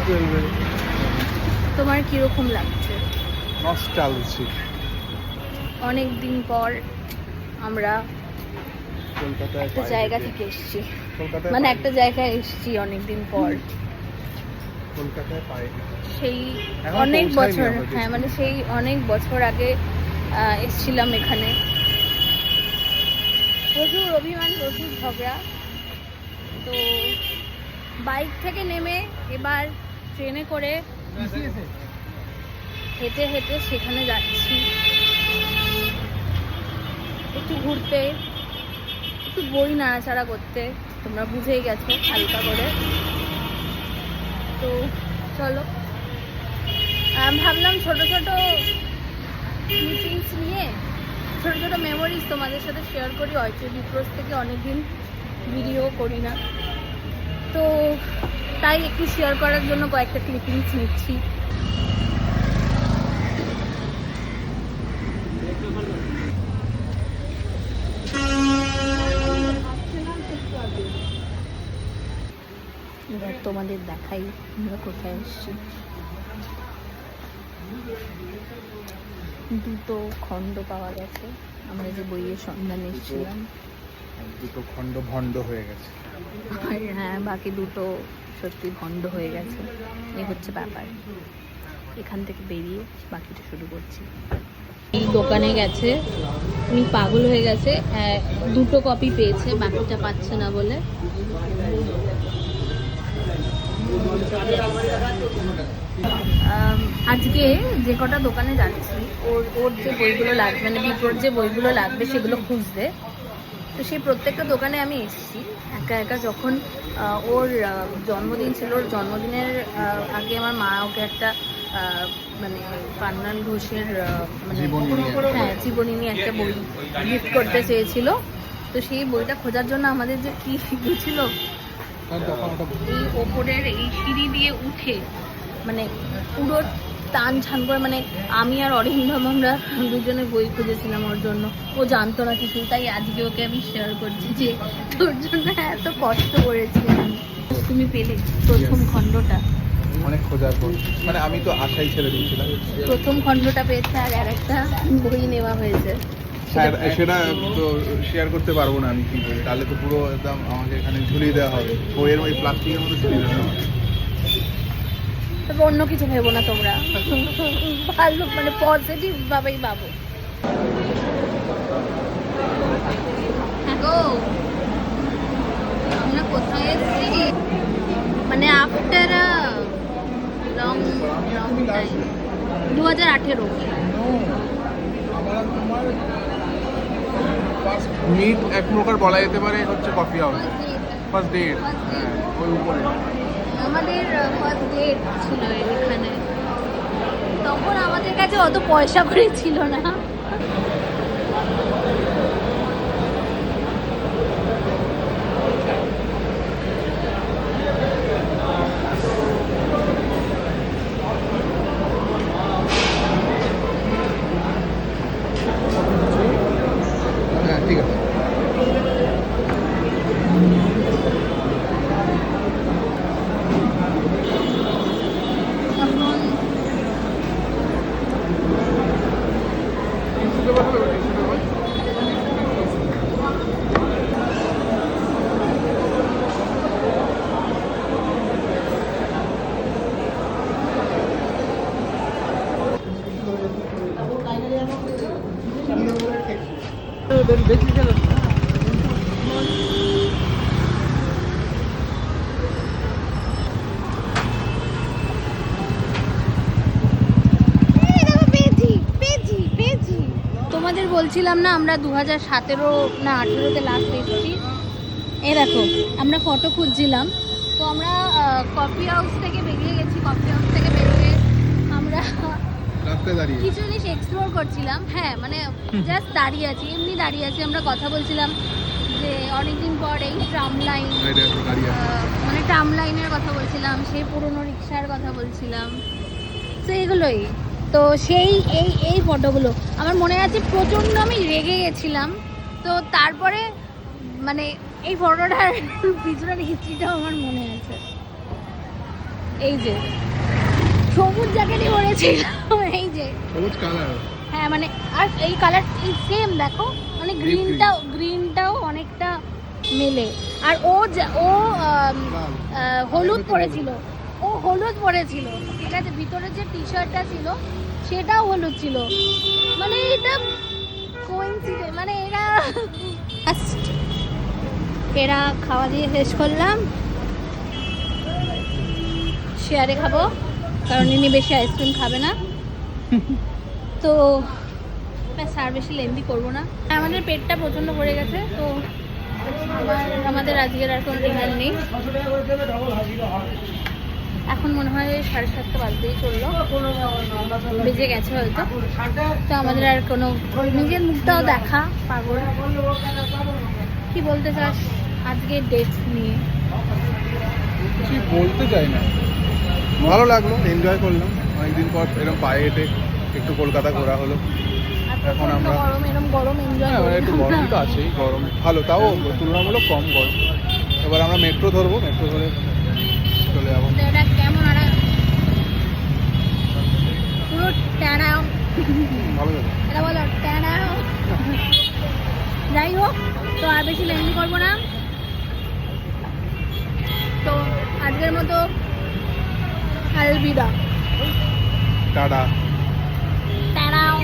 চলবে। তোমার কিরকম লাগছে? নস্টালজিক। অনেক দিন পর আমরা কলকাতায় একটা জায়গা থেকে এসেছি, কলকাতায় মানে একটা জায়গায় এসেছি অনেকদিন পর। কলকাতায় পাই সেই এখন অনেক পৌঁছাইনি বছর, আমরা হ্যাঁ মানে সেই অনেক বছর আগে এসেছিলাম এখানে। প্রচুর অভিমান, প্রচুর ঝগড়া। তো বাইক থেকে নেমে এবার ট্রেনে করে হেঁটে হেঁটে সেখানে যাচ্ছি, একটু ঘুরতে, একটু বই নাড়াচাড়া করতে। তোমরা বুঝেই গেছো হালকা করে। তো চলো, ভাবলাম ছোট ছোট মিটিংস নিয়ে ছোট ছোট মেমোরিজ তোমাদের সাথে শেয়ার করি। হয়তো বিপ্রোজ থেকে অনেকদিন ভিডিও করি না, তো তাই একটু শেয়ার করার জন্য কয়েকটা ক্লিপিংস নিচ্ছি। এবার তোমাদের দেখাই আমরা কোথায় এসেছি। দুটো খণ্ড পাওয়া গেছে, আমরা যে বইয়ের সন্ধানে এসেছিলাম। দুটো খণ্ড ভণ্ড হয়ে গেছে। আর হ্যাঁ, বাকি দুটো সত্যি ভণ্ড হয়ে গেছে। এই হচ্ছে ব্যাপার। এখান থেকে বেরিয়ে বাকিটা শুরু করছি। এই দোকানে গেছে, উনি পাগল হয়ে গেছে, দুটো কপি পেয়েছে, বাকিটা পাচ্ছে না বলে। আজকে যে কটা দোকানে যাচ্ছি, ওর যে বইগুলো লাগবে, মানে বিপ্রোর যে বইগুলো লাগবে সেগুলো খুঁজতে। তো সেই প্রত্যেকটা দোকানে আমি এসেছি একা একা। যখন ওর জন্মদিন ছিল, ওর জন্মদিনের আগে আমার মা ওকে একটা মানে পান্নান ঘোষের মানে হ্যাঁ জীবনী নিয়ে একটা বই গিফট করতে চেয়েছিল। তো সেই বইটা খোঁজার জন্য আমাদের যে কি ছিল, এই ওপরের এই সিঁড়ি দিয়ে উঠে মানে পুরো টান ছান করে, মানে আমি আর অরিন্দম আমরা দুজনে বই খুঁজেছিলাম ওর জন্য। ও জানতো না কিছু, তাই আজকে ওকে আমি শেয়ার করছি যে তোর জন্য এত কষ্ট করেছি আমি। তুমি পেলে প্রথম খণ্ডটা? অনেক খোঁজার পর, মানে আমি তো আশাই ছেড়ে দিয়েছিলাম। প্রথম খণ্ডটা পেয়েছে, আর একটা বই নেওয়া হয়েছে। সেটা তো শেয়ার করতে পারবো না আমি কি করি, তাহলে তো পুরো একদম আমাকে এখানে ঝুলিয়ে দেওয়া হবে, বইয়ের ওই প্লাস্টিকের মধ্যে ঝুলিয়ে দেওয়া হবে। তবে অন্য কিছু ভেবো না তোমরা, ভালো মানে পজিটিভ ভাবেই ভাবো। হ্যাঁ গো, আমরা কোথায় এসেছি? মানে আফটার লং টাইম, 2018। মিট এক প্রকার বলা যেতে পারে হচ্ছে কফি হাউস। ফার্স্ট ডেট, হ্যাঁ ওই উপরে আমাদের ফার্স্ট ডেট ছিল এখানে। তখন আমাদের কাছে অত পয়সা করে ছিল না। হ্যাঁ ঠিক আছে। তোমাদের বলছিলাম না আমরা 2017 না 18-তে লাস্ট এসেছি। এ দেখো, আমরা ফটো খুঁজছিলাম, তো আমরা কফি হাউস থেকে বেরিয়ে গেছি। কফি হাউস থেকে বেরিয়ে আমরা রাস্তায় দাঁড়িয়ে কিছু জিনিস এক্সপ্লোর করছিলাম। হ্যাঁ মানে জাস্ট দাঁড়িয়ে আছি, এমনি দাঁড়িয়ে আছি। আমরা কথা বলছিলাম যে অনেকদিন পর এই ট্রাম লাইন, মানে ট্রাম লাইনের কথা বলছিলাম, সেই পুরনো রিক্সার কথা বলছিলাম। তো এগুলোই তো সেই এই ফটোগুলো আমার মনে আছে। প্রচণ্ড আমি রেগে গেছিলাম, তো তারপরে মানে এই ফটোটার পিছনের হিস্ট্রিটাও আমার মনে আছে। এই যে সবুজ জ্যাকেটই পরেছিলাম, এই যে সবুজ কালার। হ্যাঁ মানে আর এই কালার সেম দেখো, মানে গ্রিনটাও অনেকটা মেলে। আর ও হলুদ পরেছিল, ঠিক আছে, ভিতরে যে টি শার্টটা ছিল সেটাও হলুদ ছিল, মানে এটা কোইন্সিডেন্স, মানে এরা খাওয়া দিয়ে শেষ করলাম, শেয়ারে খাবো কারণ ইনি বেশি আইসক্রিম খাবে না, তো ব্যাস আর বেশি লেন্দি করবো না। আমাদের পেটটা প্রচণ্ড ভরে গেছে, তো আমাদের আজকের আর কোনো ডিনার নেই। এখন মনে হয় 7:30 বাজতেই চললো, বেজে গেছে হয়তো, তো আমাদের আর কোনো নিজের মুখটাও দেখা পাগল। কি বলতে চাস আজকের ডেট নিয়ে? কিছু বলতে চাই না, ভালো লাগলো, এনজয় করলাম অনেকদিন পর এরকম পায়ে হেঁটে একটু কলকাতা ঘোরা হলো। এখন আমরা গরম এনজয় হ্যাঁ একটু গরম তো আছেই, গরম ভালো, তাও তুলনামূলক কম গরম। এবার আমরা মেট্রো ধরবো, মেট্রো ধরে চলে যাবো। এটা কেমন আর পুরো টানাও, ভালো যাবে, এটা বলো টানাও। যাই হোক, তো আর বেশি লেন্দি করবো না, তো আজকের মতো আলবিদা, টাটা। টানাও।